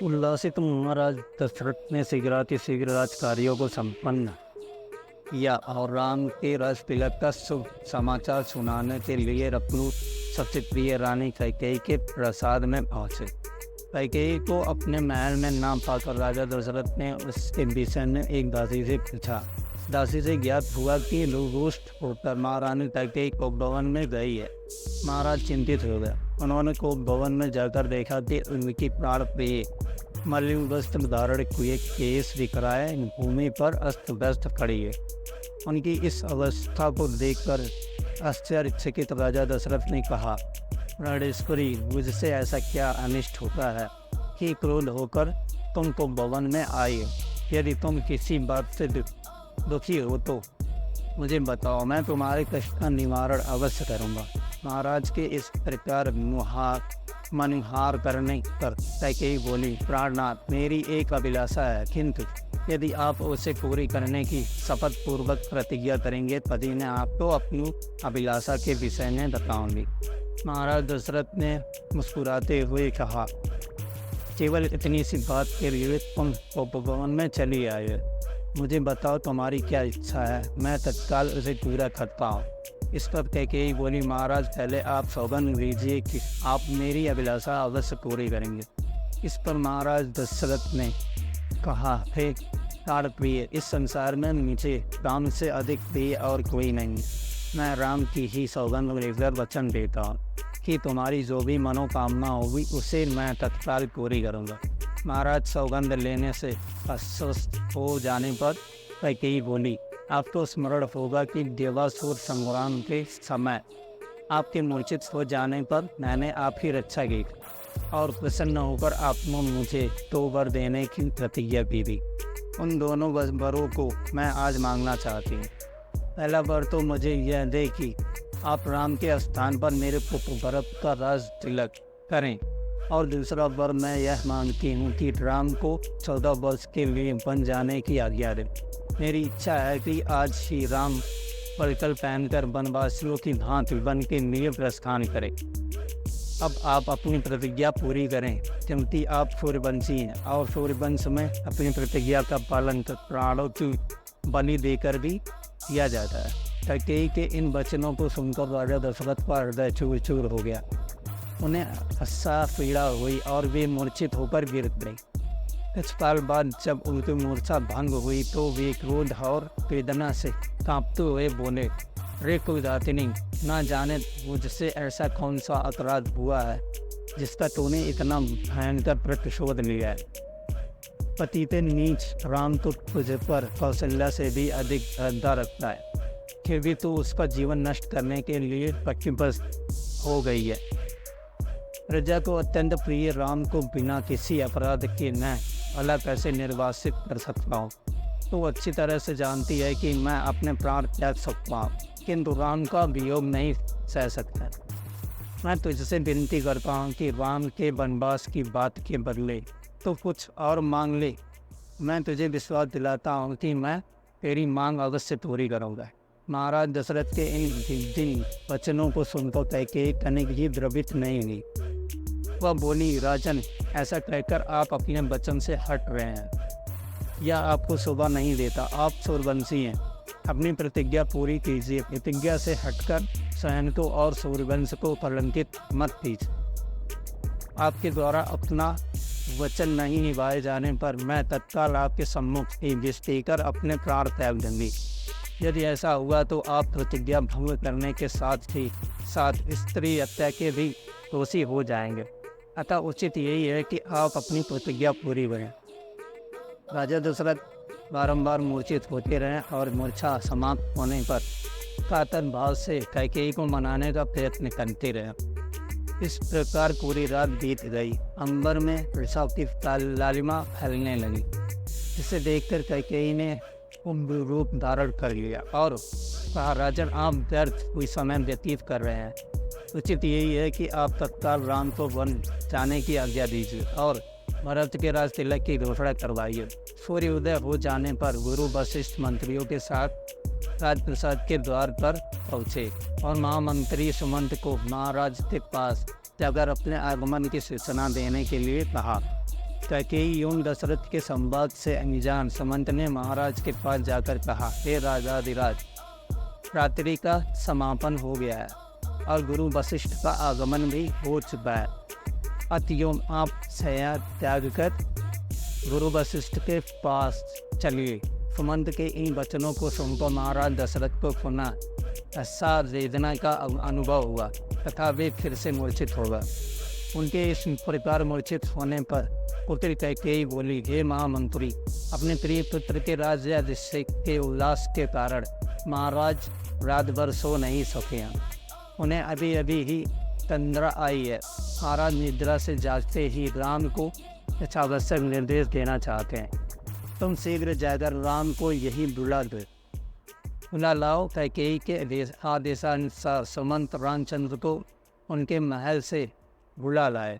उल्लासित महाराज दशरथ ने शीघ्र राज कार्यों को संपन्न किया और राम के रस तिलक का शुभ समाचार सुनाने के लिए अपनी सबसे प्रिय रानी कैकेयी के प्रसाद में पहुंचे। कैकेयी को अपने महल में ना पाकर राजा दशरथ ने उसके विषय में एक दासी से पूछा। दासी से ज्ञात हुआ कि रुष्ट होकर महारानी कैकेयी कोप भवन में गई है। महाराज चिंतित हो गए। उन्होंने कोप भवन में जाकर देखा कि उनकी प्राण प्रिय मलिन वस्त्र धारण किए केस विकराए भूमि पर अस्त व्यस्त खड़ी है। उनकी इस अवस्था को देखकर आश्चर्यचकित राजा दशरथ ने कहा, प्राणेश्वरी, मुझसे ऐसा क्या अनिष्ट होता है कि क्रोध होकर तुम कोप भवन में आई? यदि तुम किसी बात से दुखी हो तो मुझे बताओ, मैं तुम्हारे कष्ट का निवारण अवश्य करूँगा। महाराज के इस प्रकार मनहार करने पर कैकेयी बोली, प्राणनाथ, मेरी एक अभिलाषा है, किंतु यदि आप उसे पूरी करने की शपथ पूर्वक प्रतिज्ञा करेंगे तभी मैं आपको अपनी अभिलाषा के विषय में बताऊंगी। महाराज दशरथ ने मुस्कुराते हुए कहा, केवल इतनी सी बात के लिए तुम उपवन में चली आए। मुझे बताओ तुम्हारी क्या इच्छा है, मैं तत्काल उसे पूरा करता हूँ। इस पर कैकेयी बोली, महाराज, पहले आप सौगंध दीजिए कि आप मेरी अभिलाषा अवश्य पूरी करेंगे। इस पर महाराज दशरथ ने कहा, हे प्राणप्रिय, इस संसार में मुझे राम से अधिक प्रिय और कोई नहीं। मैं राम की ही सौगंध लेकर वचन देता हूँ कि तुम्हारी जो भी मनोकामना होगी उसे मैं तत्काल पूरी करूँगा। महाराज सौगंध लेने से अस्वस्थ हो जाने पर कैकेयी बोली, आपको स्मरण होगा कि देवासुर संग्राम के समय आपके मूर्छित हो जाने पर मैंने आपकी रक्षा की और प्रसन्न होकर आपने मुझे 2 वर देने की प्रतिज्ञा की थी। उन दोनों वरों को मैं आज मांगना चाहती हूँ। पहला वर तो मुझे यह दे कि आप राम के स्थान पर मेरे पुत्र भरत का राज तिलक करें, और दूसरा वर मैं यह मांगती हूँ कि राम को 14 वर्ष के लिए बन जाने की आज्ञा दें। मेरी इच्छा है कि आज ही राम परिकल पहनकर वनवासियों की भांति वन के लिए प्रस्थान करें। अब आप अपनी प्रतिज्ञा पूरी करें, क्योंकि आप सूर्यवंशी हैं और सूर्यवंश में अपनी प्रतिज्ञा का पालन प्राणों की बलि देकर भी किया जाता है। कैकेयी के इन वचनों को सुनकर राजा दशरथ का हृदय चूर चूर हो गया। उन्हें हस्सा पीड़ा हुई और वे मूर्छित होकर गिर पड़े। कुछ पल बाद जब उनकी मूर्छा भंग हुई तो वे क्रोध और वेदना से कांपते हुए बोले, रे कुलदातिनी, ना जाने मुझसे ऐसा कौन सा अपराध हुआ है जिसका तूने इतना भयंकर प्रतिशोध लिया है। पतिते नीच राम तो तुझ पर कौशल्या से भी अधिक श्रद्धा रखता है, फिर भी तू उसका जीवन नष्ट करने के लिए प्रतिबद्ध हो गई है। प्रजा को अत्यंत प्रिय राम को बिना किसी अपराध के न भला कैसे निर्वासित कर सकता हूँ। तो अच्छी तरह से जानती है कि मैं अपने प्राण त्याग सकता हूँ, किंतु राम का वियोग नहीं सह सकता। मैं तुझसे विनती करता हूँ कि राम के वनवास की बात के बदले तो कुछ और मांग ले। मैं तुझे विश्वास दिलाता हूँ कि मैं तेरी मांग अवश्य पूरी करूँगा। महाराज दशरथ के इन वचनों को सुनकर कैकेयी तनिक ही द्रवित नहीं हुई। वह बोली, राजन, ऐसा कहकर आप अपने वचन से हट रहे हैं। यह आपको शोभा नहीं देता। आप सूर्यवंशी हैं, अपनी प्रतिज्ञा पूरी कीजिए। प्रतिज्ञा से हटकर सैनिकों और सूर्यवंश को कलंकित मत कीजिए। आपके द्वारा अपना वचन नहीं निभाए जाने पर मैं तत्काल आपके सम्मुख ही विष देकर अपने प्राण त्याग दूंगी। यदि ऐसा हुआ तो आप प्रतिज्ञा भंग करने के साथ ही साथ स्त्री हत्या के भी दोषी हो जाएंगे। अतः उचित यही है कि आप अपनी प्रतिज्ञा पूरी करें। राजा दशरथ बारंबार मूर्छित होते रहे और मूर्छा समाप्त होने पर कातर भाव से कैकेयी को मनाने का प्रयत्न करते रहे। इस प्रकार पूरी रात बीत गई। अंबर में वृषभ की लालिमा फैलने लगी, जिसे देखकर कैकेयी ने कुंभ रूप धारण कर लिया और कहा, राजन, आप व्यर्थ कोई समय व्यतीत कर रहे हैं। उचित यही है कि आप तत्काल राम को वन जाने की आज्ञा दीजिए और भरत के राज तिलक की घोषणा करवाइए। सूर्य उदय हो जाने पर गुरु वशिष्ठ मंत्रियों के साथ राजप्रसाद के द्वार पर पहुँचे और महामंत्री सुमंत को महाराज के पास जाकर अपने आगमन की सूचना देने के लिए कहा। कैकेयी एवं दशरथ के संवाद से अनजान सुमंत ने महाराज के पास जाकर कहा, हे राजाधिराज, रात्रि का समापन हो गया है और गुरु वशिष्ठ का आगमन भी हो चुका है। अतएव आप शय्या त्याग कर गुरु वशिष्ठ के पास चलिए। सुमंत के इन वचनों को सुनकर महाराज दशरथ को पुनः ऐसा वेदना का अनुभव हुआ तथा वे फिर से मूर्छित हो गए। उनके इस प्रकार मूर्छित होने पर पुत्री कैकेयी बोली, हे महामंत्री, अपने प्रिय पुत्र के राज्याभिषेक के उल्लास के कारण महाराज रात भर सो नहीं सके हैं। उन्हें अभी अभी ही तंद्रा आई है। महाराज निद्रा से जागते ही राम को यथावश्यक निर्देश देना चाहते हैं। तुम शीघ्र जाकर राम को यही बुला लाओ। कैकेयी के आदेशानुसार सुमंत रामचंद्र को उनके महल से बुला लाए।